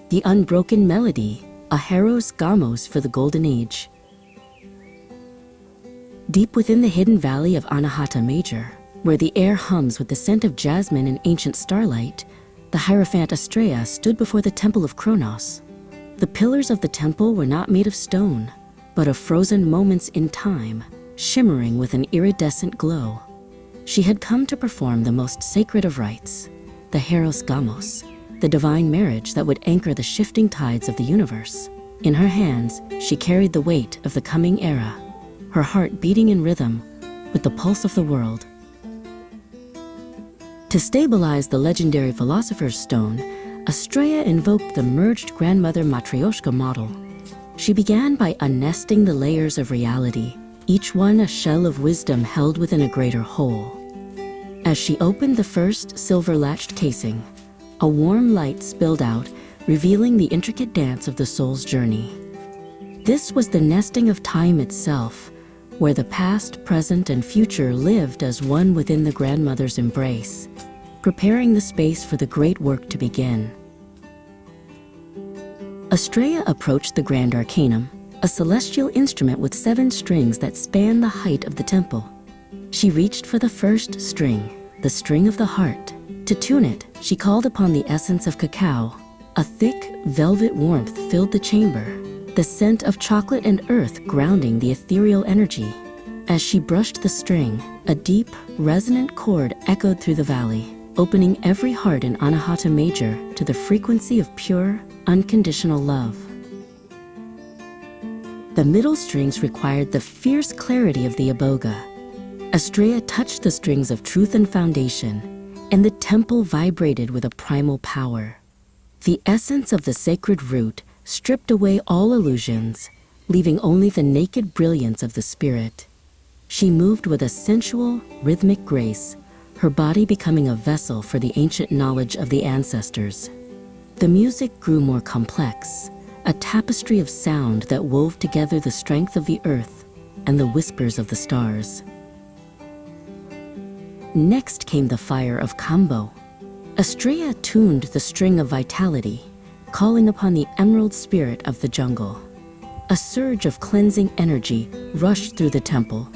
The Unbroken Melody, a Hieros Gamos for the Golden Age. Deep within the hidden valley of Anahata Major, where the air hums with the scent of jasmine and ancient starlight, the Hierophant Astrea stood before the temple of Kronos. The pillars of the temple were not made of stone, but of frozen moments in time, shimmering with an iridescent glow. She had come to perform the most sacred of rites, the Hieros Gamos, the divine marriage that would anchor the shifting tides of the universe. In her hands, she carried the weight of the coming era, her heart beating in rhythm with the pulse of the world. To stabilize the legendary Philosopher's Stone, Astrea invoked the merged grandmother Matryoshka model. She began by unnesting the layers of reality, each one a shell of wisdom held within a greater whole. As she opened the first silver-latched casing, a warm light spilled out, revealing the intricate dance of the soul's journey. This was the nesting of time itself, where the past, present, and future lived as one within the grandmother's embrace, preparing the space for the great work to begin. Astrea approached the Grand Arcanum, a celestial instrument with 7 strings that span the height of the temple. She reached for the first string, the string of the heart. To tune it, she called upon the essence of cacao. A thick, velvet warmth filled the chamber, the scent of chocolate and earth grounding the ethereal energy. As she brushed the string, a deep, resonant chord echoed through the valley, opening every heart in Anahata Major to the frequency of pure, unconditional love. The middle strings required the fierce clarity of the iboga. Astrea touched the strings of truth and foundation, and the temple vibrated with a primal power. The essence of the sacred root stripped away all illusions, leaving only the naked brilliance of the spirit. She moved with a sensual, rhythmic grace, her body becoming a vessel for the ancient knowledge of the ancestors. The music grew more complex, a tapestry of sound that wove together the strength of the earth and the whispers of the stars. Next came the fire of Kambo. Astrea tuned the string of vitality, calling upon the emerald spirit of the jungle. A surge of cleansing energy rushed through the temple,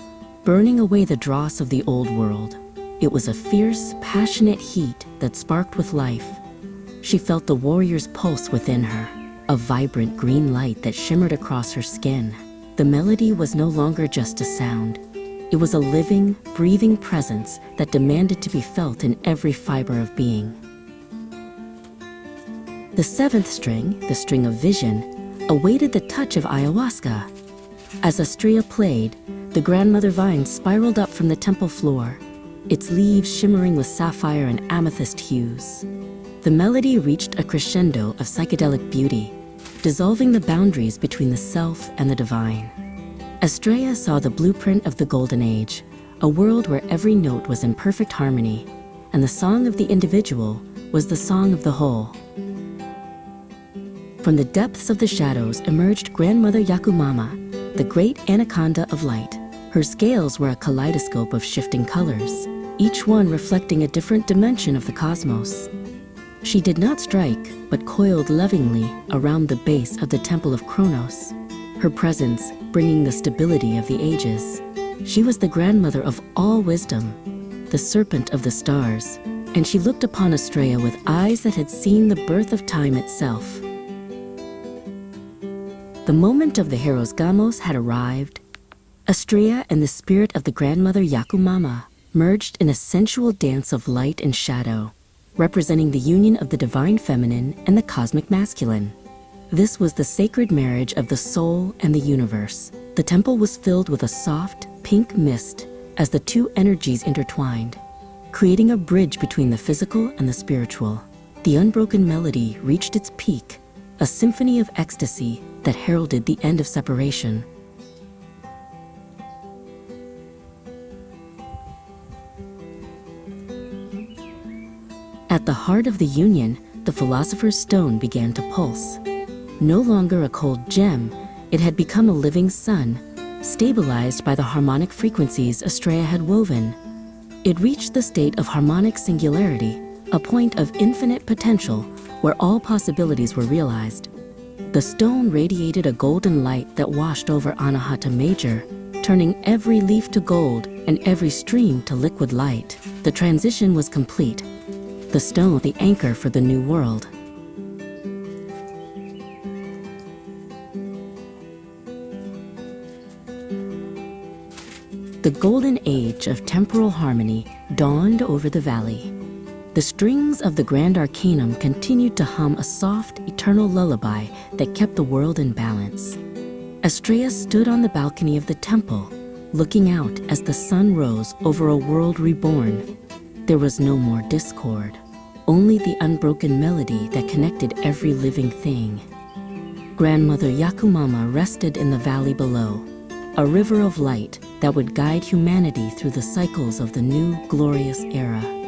burning away the dross of the old world. It was a fierce, passionate heat that sparked with life. She felt the warrior's pulse within her, a vibrant green light that shimmered across her skin. The melody was no longer just a sound. It was a living, breathing presence that demanded to be felt in every fiber of being. The 7th string, the string of vision, awaited the touch of ayahuasca. As Astrea played, the grandmother vine spiraled up from the temple floor, its leaves shimmering with sapphire and amethyst hues. The melody reached a crescendo of psychedelic beauty, dissolving the boundaries between the self and the divine. Astrea saw the blueprint of the Golden Age, a world where every note was in perfect harmony, and the song of the individual was the song of the whole. From the depths of the shadows emerged Grandmother Yakumama, the great anaconda of light. Her scales were a kaleidoscope of shifting colors, each one reflecting a different dimension of the cosmos. She did not strike, but coiled lovingly around the base of the Temple of Kronos, her presence bringing the stability of the ages. She was the grandmother of all wisdom, the serpent of the stars, and she looked upon Astrea with eyes that had seen the birth of time itself. The moment of the Hieros Gamos had arrived. Astrea and the spirit of the grandmother Yakumama merged in a sensual dance of light and shadow, representing the union of the divine feminine and the cosmic masculine. This was the sacred marriage of the soul and the universe. The temple was filled with a soft, pink mist as the two energies intertwined, creating a bridge between the physical and the spiritual. The Unbroken Melody reached its peak, a symphony of ecstasy that heralded the end of separation. At the heart of the union, the Philosopher's Stone began to pulse. No longer a cold gem, it had become a living sun, stabilized by the harmonic frequencies Astrea had woven. It reached the state of harmonic singularity, a point of infinite potential where all possibilities were realized. The stone radiated a golden light that washed over Anahata Major, turning every leaf to gold and every stream to liquid light. The transition was complete. The stone, the anchor for the new world. The golden age of temporal harmony dawned over the valley. The strings of the Grand Arcanum continued to hum a soft, eternal lullaby that kept the world in balance. Estrella stood on the balcony of the temple, looking out as the sun rose over a world reborn. There was no more discord, only the unbroken melody that connected every living thing. Grandmother Yakumama rested in the valley below, a river of light that would guide humanity through the cycles of the new glorious era.